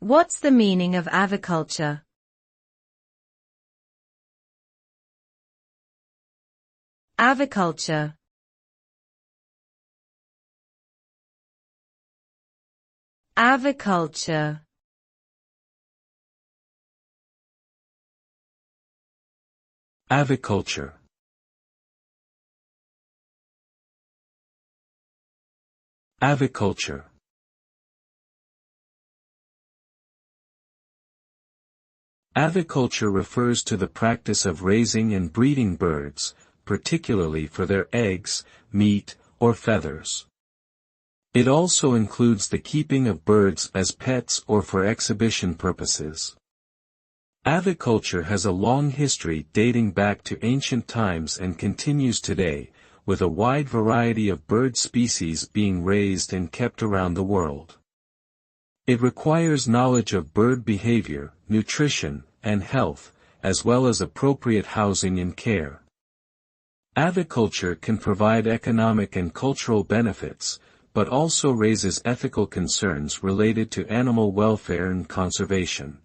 What's the meaning of aviculture? Aviculture. Aviculture. Aviculture. Aviculture. Aviculture refers to the practice of raising and breeding birds, particularly for their eggs, meat, or feathers. It also includes the keeping of birds as pets or for exhibition purposes. Aviculture has a long history dating back to ancient times and continues today, with a wide variety of bird species being raised and kept around the world. It requires knowledge of bird behavior, nutrition, and health, as well as appropriate housing and care. Aviculture can provide economic and cultural benefits, but also raises ethical concerns related to animal welfare and conservation.